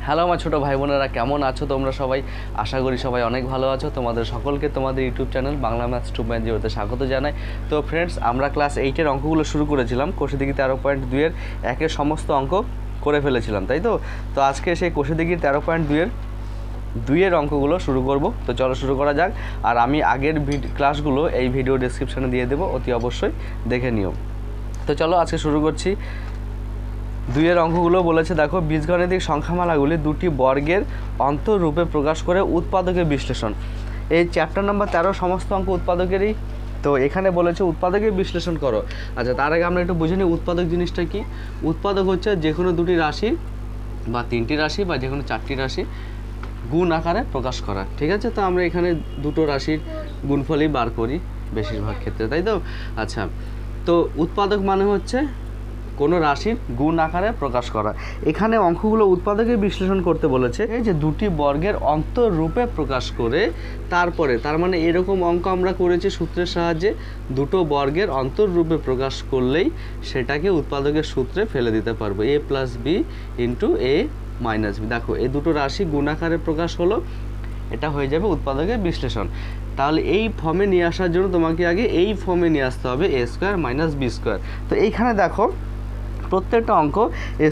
Hello আমার ছোটো ভাই বোনেরা, কেমন আছো তোমরা সবাই? আশা করি সবাই অনেক ভালো আছো। তোমাদের সকলকে তোমাদের ইউটিউব চ্যানেল বাংলা ম্যাথস 2.0-তে স্বাগত জানাই। তো ফ্রেন্ডস, আমরা ক্লাস 8-এর অঙ্কগুলো শুরু করেছিলাম। কোষে দিঘি 13.2-এর একের সমস্ত অঙ্ক করে ফেলেছিলাম, তাই তো? তো আজকে সেই কোষে দিঘি 13.2-এর 2-এর অঙ্কগুলো শুরু করব। তো চলো শুরু করা যাক। আর আমি আগের ক্লাসগুলো এই ভিডিও ডেসক্রিপশানে দিয়ে দেবো, অতি অবশ্যই দেখে নিও। তো চলো আজকে শুরু করছি। 2-এর অঙ্কগুলো বলেছে, দেখো, বীজগণিতিক সংখ্যামালাগুলি দুটি বর্গের অন্তরূপে প্রকাশ করে উৎপাদকের বিশ্লেষণ। এই চ্যাপ্টার নাম্বার 13 সমস্ত অঙ্ক উৎপাদকেরই। তো এখানে বলেছে উৎপাদকের বিশ্লেষণ করো। আচ্ছা, তার আগে আমরা একটু বুঝে নিই উৎপাদক জিনিসটা কি। উৎপাদক হচ্ছে যে কোনো দুটি রাশি বা তিনটি রাশি বা যে কোনো চারটি রাশি গুণ আকারে প্রকাশ করা, ঠিক আছে? তো আমরা এখানে দুটো রাশির গুণফলই বার করি বেশিরভাগ ক্ষেত্রে, তাই তো? আচ্ছা, তো উৎপাদক মানে হচ্ছে কোনো রাশির গুণ আকারে প্রকাশ করা। এখানে অঙ্কগুলো উৎপাদকের বিশ্লেষণ করতে বলেছে, এই যে দুটি বর্গের অন্তররূপে প্রকাশ করে তারপরে, তার মানে এরকম অঙ্ক আমরা করেছি সূত্রের সাহায্যে। দুটো বর্গের অন্তররূপে প্রকাশ করলেই সেটাকে উৎপাদকের সূত্রে ফেলে দিতে পারবো, a + b × a - b। দেখো, এই দুটো রাশি গুণ আকারে প্রকাশ হলো, এটা হয়ে যাবে উৎপাদকের বিশ্লেষণ। তাহলে এই ফর্মে নিয়ে আসার জন্য তোমাকে আগে এই ফর্মে নিয়ে আসতে হবে, a² - b²। তো এইখানে দেখো প্রত্যেকটা অঙ্ক a²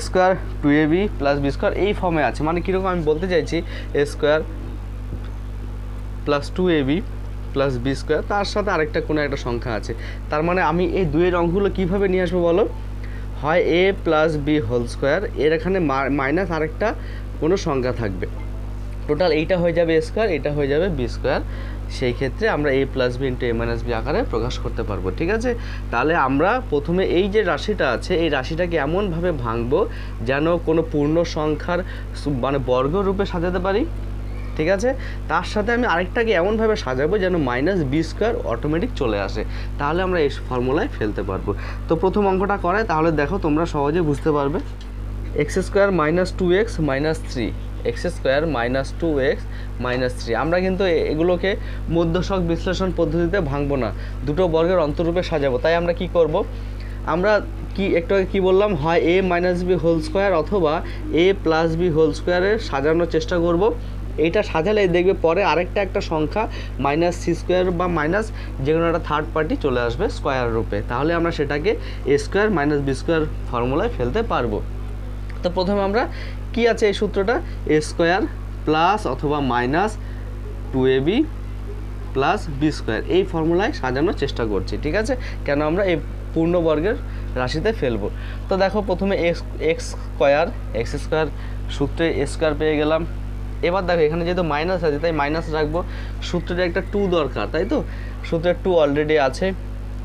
2ab + b² এই ফর্মে আছে। মানে কীরকম আমি বলতে চাইছি, a² + 2ab + b², তার সাথে আরেকটা কোনো একটা সংখ্যা আছে। তার মানে আমি এই 2-এর অঙ্কগুলো কীভাবে নিয়ে আসবো বলো? হয় a + b² এর এখানে মাইনাস আরেকটা কোনো সংখ্যা থাকবে, টোটাল এইটা হয়ে যাবে a², এটা হয়ে যাবে b²। সেই ক্ষেত্রে আমরা a + b × a - b আকারে প্রকাশ করতে পারবো, ঠিক আছে? তাহলে আমরা প্রথমে এই যে রাশিটা আছে, এই রাশিটাকে এমনভাবে ভাঙবো যেন কোনো পূর্ণ সংখ্যার মানে বর্গরূপে সাজাতে পারি, ঠিক আছে? তার সাথে আমি আরেকটাকে এমনভাবে সাজাবো যেন -b² অটোমেটিক চলে আসে, তাহলে আমরা এই ফর্মুলায় ফেলতে পারবো। তো প্রথম অঙ্কটা করে, তাহলে দেখো তোমরা সহজে বুঝতে পারবে। x² - 2x - 3, x² - 2x - 3। আমরা কিন্তু এগুলোকে মধ্যশক বিশ্লেষণ পদ্ধতিতে ভাঙবো না, দুটো বর্গের অন্তরূপে সাজাবো। তাই আমরা কি করব? আমরা একটু আগে কী বললাম, হয় a - b² অথবা a + b² সাজানোর চেষ্টা করব। এইটা সাজালে দেখবে পরে একটা সংখ্যা -c² বা মাইনাস যে কোনো একটা থার্ড পার্টি চলে আসবে স্কোয়ার রূপে, তাহলে আমরা সেটাকে a² - b² ফর্মুলায় ফেলতে পারবো। তো প্রথমে আমরা কি আছে এই সূত্রটা, a² প্লাস অথবা -2ab + b² এই ফর্মুলায় সাজানোর চেষ্টা করছি, ঠিক আছে? কেন আমরা এই পূর্ণবর্গের রাশিতে ফেলবো। তো দেখো প্রথমে x² সূত্রে a² পেয়ে গেলাম। এবার দেখো এখানে যেহেতু মাইনাস আছে তাই মাইনাস রাখবো, সূত্রের একটা 2 দরকার, তাই তো? সূত্রের 2 অলরেডি আছে,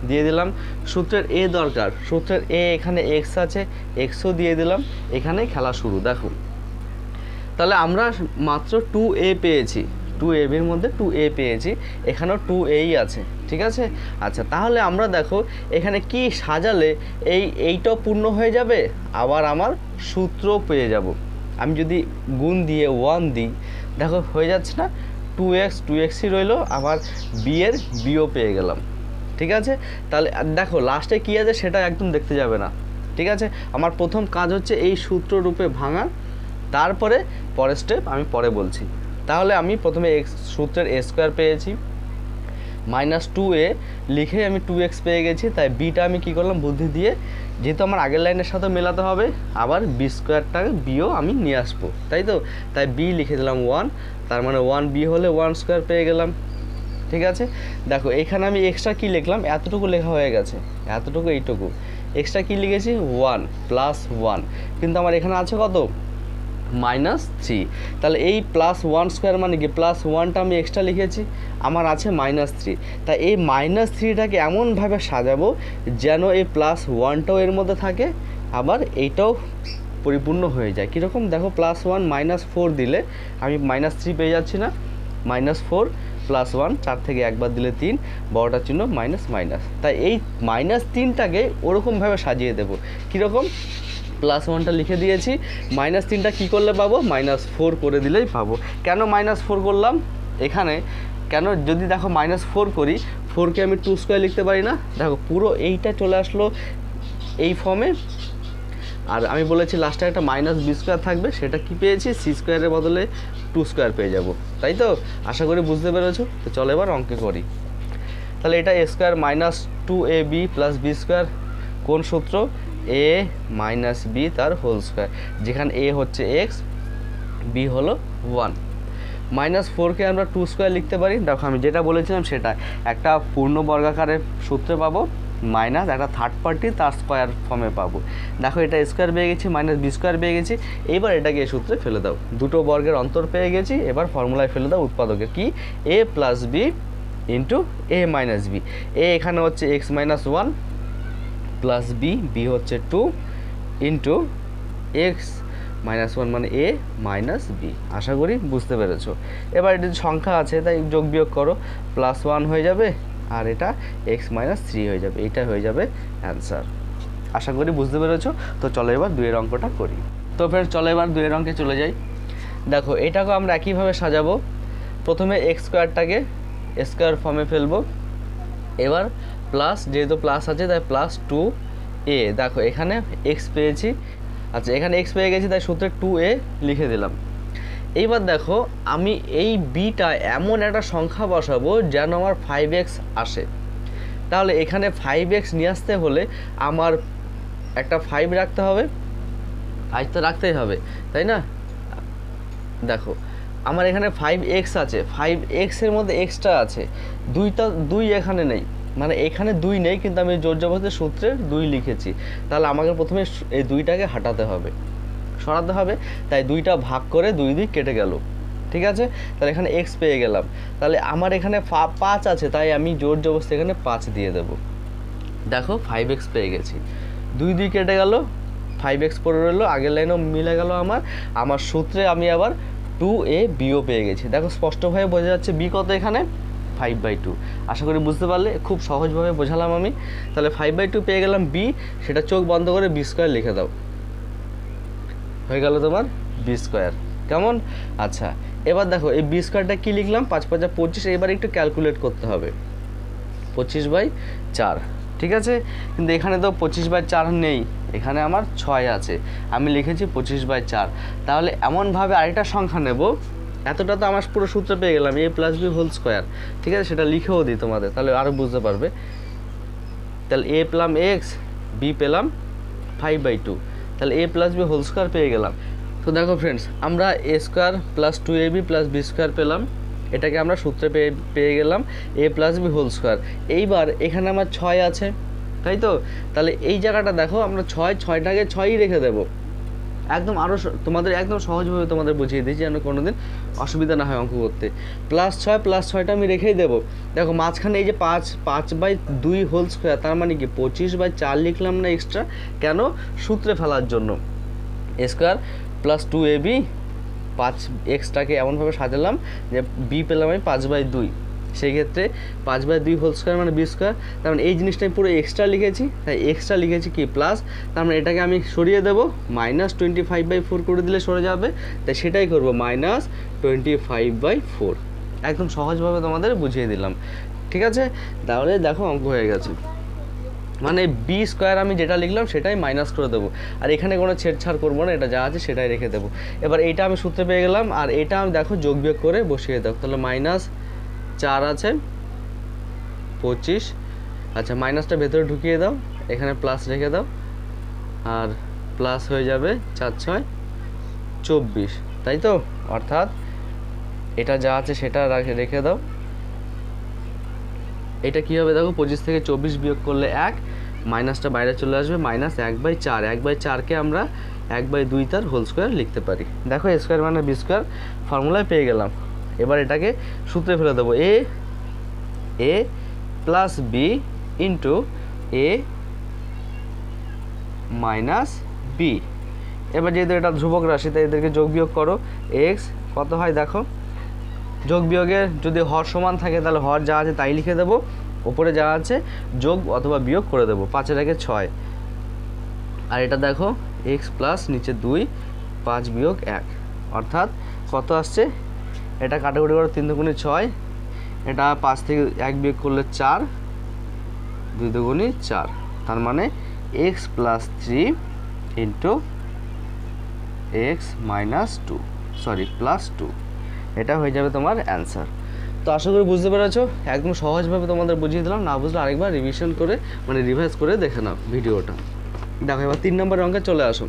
দিয়ে দিলাম। সূত্রের a দরকার, সূত্রের a এখানে x আছে, xও দিয়ে দিলাম। এখানেই খেলা শুরু। দেখো তাহলে আমরা মাত্র 2a পেয়েছি, 2ab-এর মধ্যে 2a পেয়েছি, এখানেও 2a আছে, ঠিক আছে? আচ্ছা, তাহলে আমরা দেখো এখানে কি সাজালে এইটাও পূর্ণ হয়ে যাবে, আবার আমার সূত্র পেয়ে যাব। আমি যদি গুণ দিয়ে 1 দিই, দেখো হয়ে যাচ্ছে না, 2xই রইলো, আবার b-এর b-ও পেয়ে গেলাম, ঠিক আছে? তাহলে দেখো লাস্টে কী আছে সেটা একদম দেখতে যাবে না, ঠিক আছে? আমার প্রথম কাজ হচ্ছে এই সূত্র রূপে ভাঙা, তারপরে পরের স্টেপ আমি পরে বলছি। তাহলে আমি প্রথমে সূত্রের a² পেয়েছি, -2a লিখে আমি 2x পেয়ে গেছি। তাই বিটা আমি কি করলাম, বুদ্ধি দিয়ে, যেহেতু আমার আগের লাইনের সাথে মেলাতে হবে, আবার b²টাকে বিও আমি নিয়ে আসবো, তাই তো? তাই b লিখে দিলাম 1, তার মানে 1b হলে 1² পেয়ে গেলাম, ঠিক আছে? দেখো এখানে আমি এক্সট্রা কি লিখলাম, এতটুকু লেখা হয়ে গেছে, এতটুকু এইটুকু এক্সট্রা কি লিখেছি 1 + 1, কিন্তু আমার এখানে আছে কত, -3। তাহলে এই +1² মানে কি, +1টা আমি এক্সট্রা লিখেছি, আমার আছে -3। তাই এই -3টাকে এমনভাবে সাজাবো যেন এই +1টাও এর মধ্যে থাকে, আবার এইটাও পরিপূর্ণ হয়ে যায়। কীরকম দেখো, +1 -4 দিলে আমি -3 পেয়ে যাচ্ছি না, -4 + 1, 4 থেকে একবার দিলে 3, বড়টার চিহ্ন মাইনাস। তাই এই -3টাকে ওরকমভাবে সাজিয়ে দেবো। কীরকম, +1টা লিখে দিয়েছি, -3টা কী করলে পাবো, -4 করে দিলেই পাবো। কেন -4 করলাম এখানে, কেন যদি দেখো -4 করি, 4কে আমি 2² লিখতে পারি না? দেখো পুরো এইটা চলে আসলো এই ফর্মে, আর আমি বলেছি লাস্টে একটা মাইনাস বি স্কোয়ার থাকবে, সেটা কি পেয়েছি, সি স্কোয়ারের বদলে 2 স্কোয়ার পেয়ে যাব, তাই তো? আশা করি বুঝতে পেরেছো। তো চলো এবার অঙ্কে করি। তাহলে এটা A square minus 2ab plus B square, কোন সূত্র, এ মাইনাস বি তার হোল স্কোয়ার, যেখানে এ হচ্ছে এক্স, বি হলো 1। মাইনাস 4কে আমরা 2 স্কোয়ার লিখতে পারি। দেখো আমি যেটা বলেছিলাম সেটা, একটা পূর্ণ বর্গাকারের সূত্রে পাবো মাইনাস একটা থার্ড পার্টি তার স্কোয়ার ফর্মে পাবো। দেখো এটা স্কোয়ার পেয়ে গেছি, মাইনাস বি স্কোয়ার পেয়ে গেছি, এবার এটাকে এই সূত্রে ফেলে দাও, দুটো বর্গের অন্তর পেয়ে গেছি, এবার ফর্মুলায় ফেলে দাও উৎপাদকের, কি, a plus b into a minus b. A এখানে হচ্ছে x minus 1 plus b, b হচ্ছে 2 ইন্টু এক্স মাইনাস 1 মানে এ মাইনাস বি। আশা করি বুঝতে পেরেছো। এবার এটা সংখ্যা আছে তাই যোগ বিয়োগ করো, প্লাস 1 হয়ে যাবে আর এটা এক্স মাইনাস 3 হয়ে যাবে, এটা হয়ে যাবে অ্যান্সার। আশা করি বুঝতে পেরেছো। তো চলো এবার 2-এর অঙ্কটা করি। তো ফ্রেন্ডস চলো এবার 2-এর অঙ্কে চলে যাই। দেখো এটাকেও আমরা একইভাবে সাজাবো। প্রথমে এক্স স্কোয়ারটাকে স্কোয়ার ফর্মে ফেলবো, এবার প্লাস, যেহেতু প্লাস আছে তাই প্লাস 2a। দেখো এখানে এক্স পেয়েছি, আচ্ছা এখানে এক্স পেয়ে গেছি তাই সূত্রে 2a লিখে দিলাম। এইবার দেখো আমি এই বিটা এমন একটা সংখ্যা বসাবো যেন আমার 5x আসে। তাহলে এখানে 5x নিয়ে আসতে হলে আমার একটা 5 রাখতে হবে, আজ তো রাখতেই হবে তাই না। দেখো আমার এখানে 5x আছে, 5x এর মধ্যে এক্সট্রা আছে, 2 এখানে নেই, মানে এখানে 2 নেই কিন্তু আমি জোর জবরদস্তি সূত্রে 2 লিখেছি। তাহলে আমাকে প্রথমে এই 2টাকে হাঁটাতে হবে, সরাতে হবে, তাই 2টা ভাগ করে 2 দিক কেটে গেল, ঠিক আছে। তাহলে এখানে x পেয়ে গেলাম। তাহলে আমার এখানে 5 আছে তাই আমি জোর জবরদস্তি এখানে 5 দিয়ে দেব। দেখো 5x পেয়ে গেছি, 2 দিক কেটে গেল, 5x পড়ে রইলো, আগের লাইনেও মিলে গেল আমার সূত্রে আমি আবার 2ab পেয়ে গেছি। দেখো স্পষ্টভাবে বোঝা যাচ্ছে বি কত এখানে 5/2। আশা করি বুঝতে পারলে, খুব সহজভাবে বোঝালাম আমি। তাহলে 5/2 পেয়ে গেলাম বি, সেটা চোখ বন্ধ করে বি স্কোয়ার লিখে দাও, হয়ে গেল তোমার বি স্কোয়ার। কেমন? আচ্ছা এবার দেখো এই বি স্কোয়ারটা কী লিখলাম, 5 5 25। এবার একটু ক্যালকুলেট করতে হবে, 25/4, ঠিক আছে। কিন্তু এখানে তো 25/4 নেই, এখানে আমার 6 আছে, আমি লিখেছি 25/4। তাহলে এমনভাবে আরেকটা সংখ্যা নেব, এতটা তো আমার পুরো সূত্র পেয়ে গেলাম, A plus B whole square, ঠিক আছে, সেটা লিখেও দিই তোমাদের, তাহলে আরও বুঝতে পারবে। তাহলে এ পেলাম এক্স, বি পেলাম 5/2, তাহলে A plus B whole square পেয়ে গেলাম। তো দেখো ফ্রেন্ডস, আমরা A square plus 2ab plus B square পেলাম, এটাকে আমরা সূত্রে পেয়ে গেলাম A plus B whole square. এইবার এখানে আমার 6 আছে, তাই তো। তাহলে এই জায়গাটা দেখো আমরা 6টাকে 6ই রেখে দেবো, একদম আরও তোমাদের একদম সহজভাবে তোমাদের বুঝিয়ে দিয়েছি যেন কোনোদিন অসুবিধা না হয় অঙ্ক করতে। +6 আমি রেখেই দেবো। দেখো মাঝখানে এই যে 5/2 হোল স্কোয়ার, তার মানে কি 25/4 লিখলাম না এক্সট্রা, কেন, সূত্রে ফেলার জন্য। এ স্কোয়ার প্লাস 2ab, 5xটাকে এমনভাবে সাজালাম যে বি পেলাম আমি 5/2, সেই ক্ষেত্রে 5/2 হোল স্কোয়ার মানে বি স্কোয়ার। তার মানে এই জিনিসটা আমি পুরো এক্সট্রা লিখেছি, তাই এক্সট্রা লিখেছি কি প্লাস, তার মানে এটাকে আমি সরিয়ে দেবো, -25/4 করে দিলে সরে যাবে, তাই সেটাই করবো -25/4। একদম সহজভাবে তোমাদের বুঝিয়ে দিলাম, ঠিক আছে। তাহলে দেখো অঙ্ক হয়ে গেছে, মানে বি স্কোয়ার আমি যেটা লিখলাম সেটাই মাইনাস করে দেবো, আর এখানে কোনো ছেড়ছাড় করবো না, এটা যা আছে সেটাই রেখে দেবো। এবার এইটা আমি সূত্রে পেয়ে গেলাম, আর এটা আমি দেখো যোগ বিয়োগ করে বসিয়ে দাও, তাহলে -4 আছে 25, আচ্ছা মাইনাসটা ভেতরে ঢুকিয়ে দাও, এখানে প্লাস রেখে দাও, আর প্লাস হয়ে যাবে 4 6 24, তাই তো। অর্থাৎ এটা যা আছে সেটা রেখে দাও, এটা কী হবে দেখো, 25 থেকে 24 বিয়োগ করলে 1, মাইনাসটা বাইরে চলে আসবে, -1/4, 1/4কে আমরা 1/2 তার হোল স্কোয়ার লিখতে পারি। দেখো এ স্কোয়ার মানে বি স্কোয়ার ফর্মুলায় পেয়ে গেলাম। এবার এটাকে সূত্রে ফেলে দেবো, এ plus b into a minus B. এবার যেহেতু এটা ধ্রুবক রাশি তাই এদেরকে যোগ বিয়োগ করো, এক্স কত হয় দেখো, যোগ বিয়োগের যদি হর সমান থাকে তাহলে হর যা আছে তাই লিখে দেবো, ওপরে যা আছে যোগ অথবা বিয়োগ করে দেবো, 5 এর 6, আর এটা দেখো এক্স প্লাস নিচে 2, 5 বিয়োগ 1, অর্থাৎ কত আসছে, এটা কাটাকুটি করো 3 দুগুণে 6, এটা 5 থেকে 1 বিয়োগ করলে 4, 2 দুগুণে 4, তার মানে x plus 3 into x minus two plus two, এটা হয়ে যাবে তোমার অ্যান্সার। তো আশা করি বুঝতে পেরেছো, একদম সহজভাবে তোমাদের বুঝিয়ে দিলাম, না বুঝলে আরেকবার রিভিশন করে মানে রিভাইজ করে দেখে নাও ভিডিওটা। দেখো এবার 3 নম্বর অঙ্কে চলে আসো।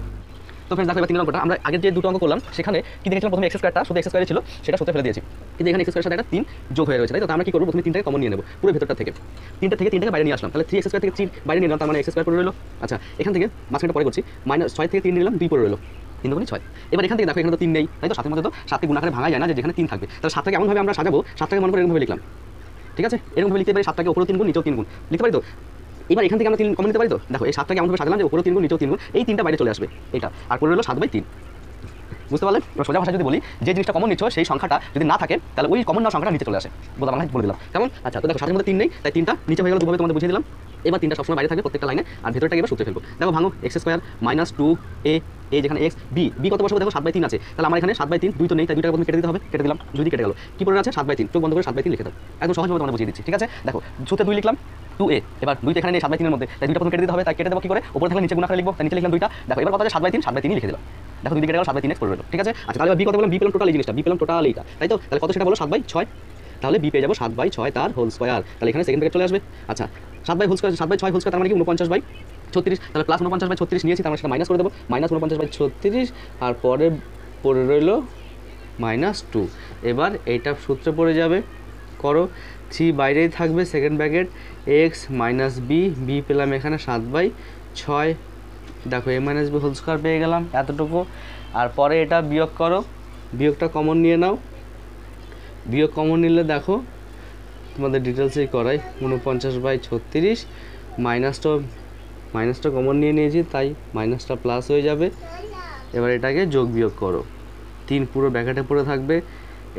তো ফ্রেন্ডস দেখো এবার 3 নম্বরটা আমরা আগের যে দুটো অঙ্ক করলাম সেখানে কি দেখেছিলাম, প্রথমে এক্স স্কয়ারটা শুধু এক্স স্কয়ারই ছিল, সেটা সূত্রে ফেলে দিয়েছি, কিন্তু এখানে এক্স স্কয়ারের সাথে একটা 3 যোগ হয়ে রয়েছে, তাই তো আমরা কি করব, প্রথমে 3টাকে কমন নিয়ে নেব পুরো ভেতরটা থেকে, 3টা থেকে 3টাকে বাইরে নিয়ে আসলাম, তাহলে 3x স্কয়ার থেকে 3 বাইরে নিলাম, তার মানে x স্কয়ার পড়ে রইলো। আচ্ছা এখান থেকে মাঝখানটা পরে করছি, -6 থেকে 3 নিলাম 2 পড়ে রইলো, 3 দুগুণে 6। এবার এখান থেকে দেখো এখানে তো 3 নেই, তাই তো 7 এর মধ্যে তো 7কে গুণ আকারে ভাঙা যায় না, যে যেখানে 3 থাকবে, তাহলে 7টাকে এমনভাবে আমরা সাজাবো, 7টাকে মনে করে এরকমভাবে লিখলাম, ঠিক আছে, এরকমভাবে লিখতে পারি, 7টাকে উপরেও 3 গুণ নিচেও 3 গুণ লিখতে পারি তো। এবার এখান থেকে আমরা 3 কমন নিতে পারি তো, দেখো এই 7টাকে এমনভাবে সাজালাম যে উপরেও 3 গুণ নিচেও 3 গুণ, এই 3টা বাইরে চলে আসবে এটা, আর পড়ে রইলো 7/3। বুঝতে পারলেন? সোজা ভাষা যদি বলি, যে জিনিসটা কমন নিচ্ছ সেই সংখ্যাটা যদি না থাকে তাহলে ওই কমন না সংখ্যাটা নিচে চলে আসে, বলে দিলাম কেমন। আচ্ছা তো দেখো 7 এর মধ্যে 3 নেই, তাই 3টা নিচে হয়ে গেল, দুভাবে তোমাদের বুঝিয়ে দিলাম। এবার 3টা সবসময় বাইরে থাকবে প্রত্যেকটা লাইনে, আর ভেতরটাকে এবার সূত্রে ফেলবো। দেখো ভাঙো, এক্স স্কয়ার মাইনাস 2a যেখানে এক্স বি কত বসাবো, দেখো 7/3 আছে, তাহলে আমার এখানে 7/3 2 তো নেই, তাই 2টাকে প্রথমে কেটে দিতে হবে, কেটে দিলাম, যদি কেটে গেল কি পড়ে আছে 7/3, চোখ বন্ধ করে 7/3 লিখে দাও, একদম সহজভাবে তোমাদের বুঝিয়ে দিচ্ছি, ঠিক আছে। দেখো সূত্রে 2 লিখলাম 2a, এবার 2 তো এখানে নেই 7/3 এর মধ্যে, তাই 2টা প্রথমে কেটে দিতে হবে, তাই কেটে দেবো কি করে, উপরে থাকলে নিচে গুণ আকারে লিখবো, তাই নিচে লিখলাম 2টা। দেখো এবার কত আছে 7/3 লিখে দিলাম, দেখো 2 কেটে গেল 7/3 পড়ে রইলো, ঠিক আছে। আচ্ছা তাহলে বি কত বললাম, বি পেলাম টোটাল এই জিনিসটা, বি পেলাম টোটাল এইটা, তাই তো, তাহলে কত সেটা বলো 7/6, তাহলে বি পেয়ে যাবো 7/6 তার হোল স্কয়ার, তাহলে এখানে সেকেন্ড ব্র্যাকেট চলে আসবে। আচ্ছা 7/6 হোল স্কয়ার তার মানে কি 49/36, তাহলে প্লাস 49/36 নিয়েছি, তার মানে সেটা মাইনাস করে দেবো, -49/36, আর পরে পড়ে রইলো -2। এবার এইটা সূত্রে পড়ে যাবে, করো 3 বাইরেই থাকবে second bracket, x minus b পেলাম এখানে 7/6, দেখো a minus b whole square পেয়ে গেলাম এতটুকু, আর পরে এটা বিয়োগ করো, বিয়োগটা কমন নিয়ে নাও, বিয়োগ কমন নিলে দেখো তোমাদের ডিটেলসেই করাই, 49/36 মাইনাসটা কমন নিয়ে নিয়েছি, তাই মাইনাসটা প্লাস হয়ে যাবে। এবার এটাকে যোগ বিয়োগ করো, 3 পুরো ব্র্যাকেটে পড়ে থাকবে,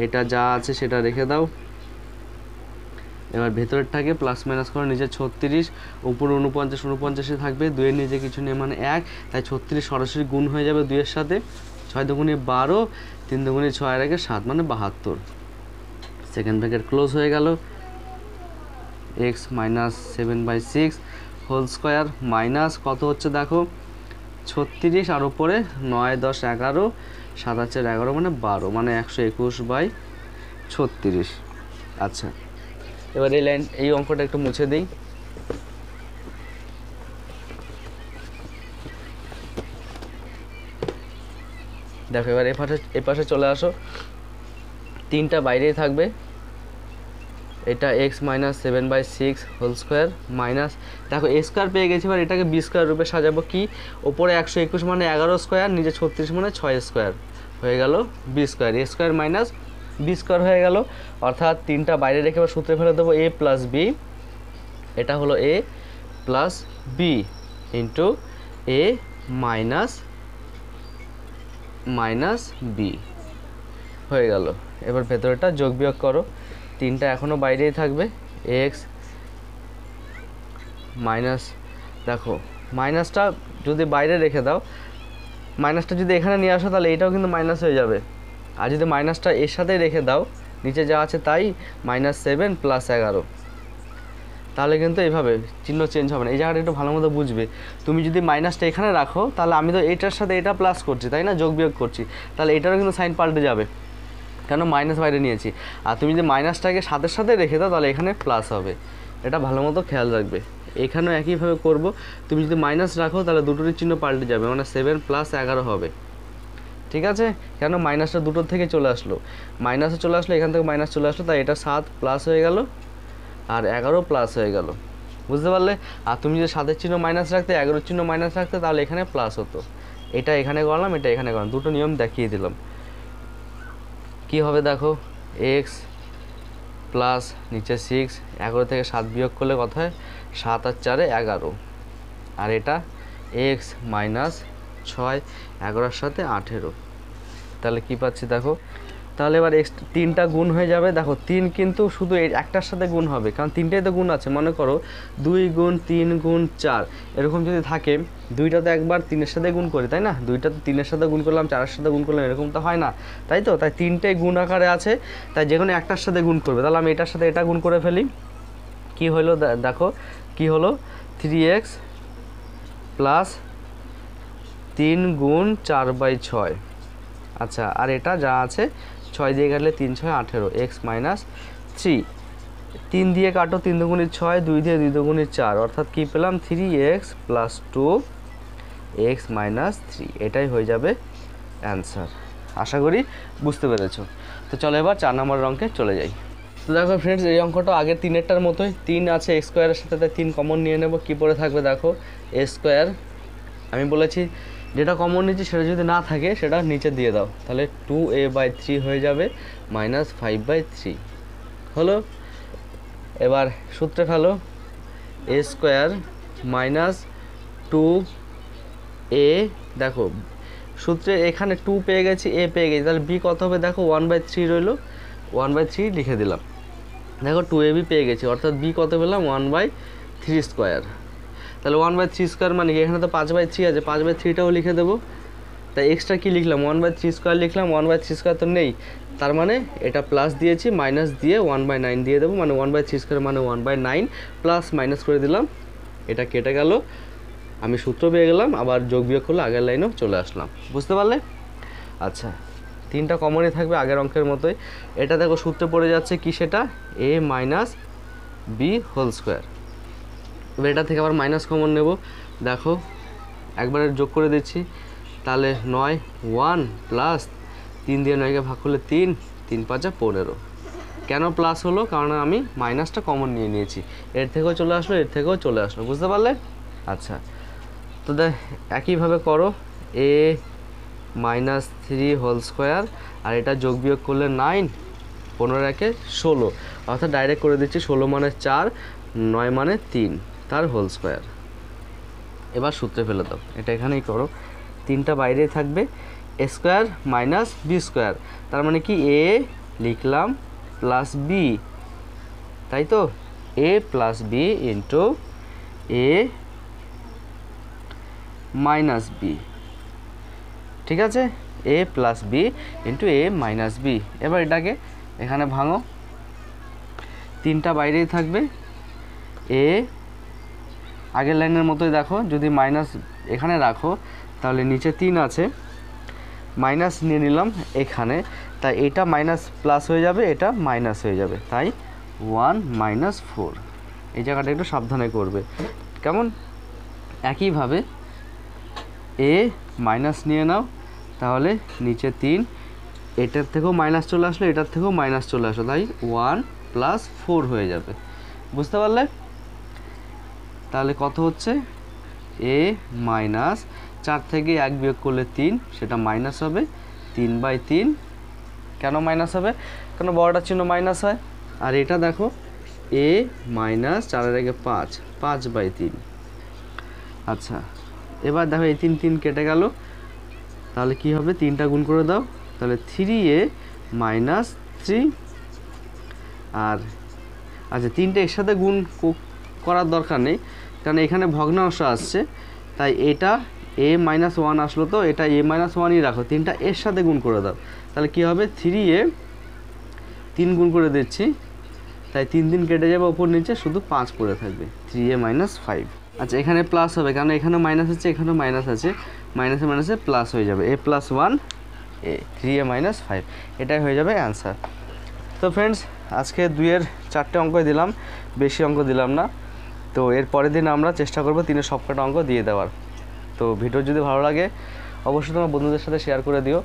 এটা যা আছে সেটা রেখে দাও। এবার ভেতরেরটাকে প্লাস মাইনাস করো, নিচে 36, উপরে 49 থাকবে, 2 এর নিচে কিছু নেই মানে 1, তাই 36 সরাসরি গুণ হয়ে যাবে 2 এর সাথে, 6 দুগুণে 12, 3 দুগুণে 6 আর 1 7 মানে 72। সেকেন্ড ব্র্যাকেট ক্লোজ হয়ে গেল, x minus 7/6 whole square minus কত হচ্ছে দেখো 36, আর উপরে 9 10 11, 7 আর 4 11 মানে 12, মানে 121/36। আচ্ছা এবার এই অঙ্কটা একটু মুছে দিই। দেখো এবার এপাশে চলে আসো, 3টা বাইরেই থাকবে, এটা x minus 7/6 whole square minus, দেখো এ স্কোয়ার পেয়ে গেছি, এবার এটাকে বি স্কোয়ার রূপে সাজাবো, কি ওপরে 121 মানে 11 স্কোয়ার, নিচে 36 মানে 6 স্কোয়ার, হয়ে গেল বি স্কোয়ার, এ স্কোয়ার মাইনাস বি স্কোয়ার হয়ে গেল, অর্থাৎ 3টা বাইরে রেখে এবার সূত্রে ফেলে দেবো এ প্লাস বি, এটা হলো এ plus b into a minus B হয়ে গেল। এবার ভেতরেটা যোগ বিয়োগ করো, 3টা এখনও বাইরেই থাকবে, এক্স মাইনাস, দেখো মাইনাসটা যদি বাইরে রেখে দাও, মাইনাসটা যদি এখানে নিয়ে আসো তাহলে এটাও কিন্তু মাইনাস হয়ে যাবে, আর যদি মাইনাসটা এর সাথেই রেখে দাও নিচে যা আছে তাই, -7 + 11, তাহলে কিন্তু এইভাবে চিহ্ন চেঞ্জ হবে না, এই জায়গাটা একটু ভালো মতো বুঝবে। তুমি যদি মাইনাসটা এখানে রাখো তাহলে আমি তো এটার সাথে এটা প্লাস করছি, তাই না, যোগ বিয়োগ করছি, তাহলে এটারও কিন্তু সাইন পাল্টে যাবে, কেন মাইনাস বাইরে নিয়েছি, আর তুমি যদি মাইনাসটাকে 7-এর সাথে রেখে দাও তাহলে এখানে প্লাস হবে, এটা ভালো মতো খেয়াল রাখবে। এখানেও একইভাবে করব, তুমি যদি মাইনাস রাখো তাহলে দুটোরই চিহ্ন পাল্টে যাবে, মানে 7 + 11 হবে, ঠিক আছে, কেন মাইনাসটা দুটোর থেকে চলে আসলো, মাইনাসে চলে আসলো, এখান থেকে মাইনাস চলে আসলো, তাই এটা 7 প্লাস হয়ে গেল আর 11 প্লাস হয়ে গেল, বুঝতে পারলে। আর তুমি যদি 7-এর চিহ্ন মাইনাস রাখতে, 11-এর চিহ্ন মাইনাস রাখতে, তাহলে এখানে প্লাস হতো, এটা এখানে করলাম, এটা এখানে করলাম, দুটো নিয়ম দেখিয়ে দিলাম। কি হবে দেখো, এক্স প্লাস নিচে 6, 11 থেকে 7 বিয়োগ করলে কত হয়, 7 আর 4 11, আর এটা এক্স মাইনাস 6, 11-এর সাথে 18, তাহলে কি পাচ্ছি দেখো, তাহলে এবার এক্স 3টা গুণ হয়ে যাবে, দেখো 3 কিন্তু শুধু একটার সাথে গুণ হবে, কারণ 3টাই তো গুণ আছে, মনে করো 2 গুণ 3 গুণ 4 এরকম যদি থাকে, 2টা তো একবার 3-এর সাথে গুণ করি, তাই না, 2টা তো 3-এর সাথে গুণ করলাম, 4-এর সাথে গুণ করলাম, এরকম তো হয় না, তাই তো, তাই 3টাই গুণ আকারে আছে, তাই যে কোনো একটার সাথে গুণ করবে, তাহলে আমি এটার সাথে এটা গুণ করে ফেলি, কি হলো দেখো, কি হলো 3x প্লাস 3 গুণ 4/6। আচ্ছা, আর এটা যা আছে 6 দিয়ে কাটলে 3 6 18 এক্স মাইনাস 3। 3 দিয়ে কাটো, 3 দুগুণে 6, 2 দিয়ে 2 দুগুণে 4, অর্থাৎ কি পেলাম 3x প্লাস 2x মাইনাস 3। এটাই হয়ে যাবে অ্যান্সার। আশা করি বুঝতে পেরেছো। তো চলো এবার 4 নম্বর অঙ্কে চলে যাই। তো দেখো ফ্রেন্ডস, এই অঙ্কটা আগের 3-এরটার মতোই, 3 আছে এক্স স্কোয়ারের সাথে, তাই 3 কমন নিয়ে নেব। কী পড়ে থাকবে দেখো, এ স্কোয়ার। আমি বলেছি যেটা কমন নিচ্ছি সেটা যদি না থাকে সেটা নিচে দিয়ে দাও, তাহলে 2a/3 হয়ে যাবে মাইনাস 5/3 হলো। এবার সূত্রে ফেলো, এ স্কোয়ার মাইনাস 2a, দেখো সূত্রে এখানে 2 পেয়ে গেছি, a পেয়ে গেছি, তাহলে b কত হবে দেখো 1/3 রইল, 1/3 লিখে দিলাম। দেখো 2ab পেয়ে গেছি, অর্থাৎ b কত পেলাম 1/3 স্কোয়ার। তাহলে 1/3 স্কোয়ার মানে কি, এখানে তো 5/3 আছে, 5/3টাও লিখে দেবো। তাই এক্সট্রা কি লিখলাম 1/3 স্কোয়ার লিখলাম, 1/3 স্কোয়ার তো নেই, তার মানে এটা প্লাস দিয়েছি, মাইনাস দিয়ে 1/9 দিয়ে দেবো, মানে 1/3 স্কোয়ার মানে 1/9, প্লাস মাইনাস করে দিলাম, এটা কেটে গেল, আমি সূত্র পেয়ে গেলাম। আবার যোগ বিয়োগ করলে আগের লাইনেও চলে আসলাম, বুঝতে পারলে? আচ্ছা, 3টা কমনই থাকবে আগের অঙ্কের মতোই। এটা দেখো সূত্রে পড়ে যাচ্ছে কি, সেটা a minus b whole square. এবার এটা থেকে আবার মাইনাস কমন নেব, দেখো একবারে যোগ করে দিচ্ছি, তাহলে 9 1 প্লাস 3 দিয়ে 9কে ভাগ করলে 3, 3 5 15। কেন প্লাস হলো, কারণ আমি মাইনাসটা কমন নিয়ে নিয়েছি, এর থেকেও চলে আসলো, এর থেকেও চলে আসলো, বুঝতে পারলে? আচ্ছা, তো একইভাবে করো, a মাইনাস 3 হোল স্কোয়ার, আর এটা যোগ বিয়োগ করলে 9, 15 16, অর্থাৎ ডাইরেক্ট করে দিচ্ছি, 16 মানে 4, 9 মানে 3, তার হোল স্কোয়ার। এবার সূত্রে ফেলে দাও, এটা এখানেই করো, 3টা বাইরেই থাকবে, এ স্কোয়ার মাইনাস বি স্কোয়ার, তার মানে কি এ লিখলাম প্লাস বি, তাই তো, এ plus b into a minus B, ঠিক আছে, এ plus b into a minus B. এবার এটাকে এখানে ভাঙো, 3টা বাইরেই থাকবে, এ আগের লাইনের মতোই দেখো, যদি মাইনাস এখানে রাখো তাহলে নিচে 3 আছে, মাইনাস নিয়ে নিলাম এখানে, তাই এটা মাইনাস প্লাস হয়ে যাবে, এটা মাইনাস হয়ে যাবে, তাই 1 মাইনাস 4। এই জায়গাটা একটু সাবধানে করবে, কেমন? একইভাবে এ মাইনাস নিয়ে নাও, তাহলে নিচে 3, এটার থেকেও মাইনাস চলে আসলো, এটার থেকেও মাইনাস চলে আসলো, তাই 1 প্লাস 4 হয়ে যাবে, বুঝতে পারলে? তাহলে কত হচ্ছে, এ মাইনাস 4 থেকে 1 বিয়োগ করলে 3, সেটা মাইনাস হবে 3/3। কেন মাইনাস হবে, কেন বড়টার চিহ্ন মাইনাস হয়। আর এটা দেখো এ মাইনাস 4 এর 5, 5/3। আচ্ছা, এবার দেখো এই 3 3 কেটে গেল, তাহলে কি হবে, 3টা গুণ করে দাও, তাহলে 3a মাইনাস 3। আর আচ্ছা, 3টে একসাথে গুণ করার দরকার নেই, কারণ এখানে ভগ্নাংশ আসছে, তাই এটা a মাইনাস 1 আসলো, তো এটা a মাইনাস 1ই রাখো, 3টা এর সাথে গুণ করে দাও, তাহলে কি হবে, 3a 3 গুণ করে দিচ্ছি, তাই 3 3 কেটে যাবে, ওপর নিচে শুধু 5 পড়ে থাকবে, 3a মাইনাস 5। আচ্ছা, এখানে প্লাস হবে, কারণ এখানে মাইনাস আছে, এখানেও মাইনাস আছে, মাইনাসে মাইনাসে প্লাস হয়ে যাবে, a plus 1 a 3a minus 5, এটাই হয়ে যাবে অ্যান্সার। তো ফ্রেন্ডস, আজকে 2-এর 4টে অঙ্কই দিলাম, বেশি অঙ্ক দিলাম না। তো এর পরের দিন আমরা চেষ্টা করব 3-এর সবকটা অঙ্ক দিয়ে দেওয়ার। তো ভিডিও যদি ভালো লাগে অবশ্যই তোমার বন্ধুদের সাথে শেয়ার করে দিও,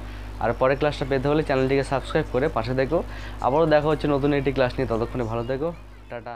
আর পরের ক্লাসটা পেতে হলে চ্যানেলটিকে সাবস্ক্রাইব করে পাশে দেখো। আবারও দেখা হচ্ছে নতুন একটি ক্লাস নিয়ে, ততক্ষণে ভালো থেকো, টাটা।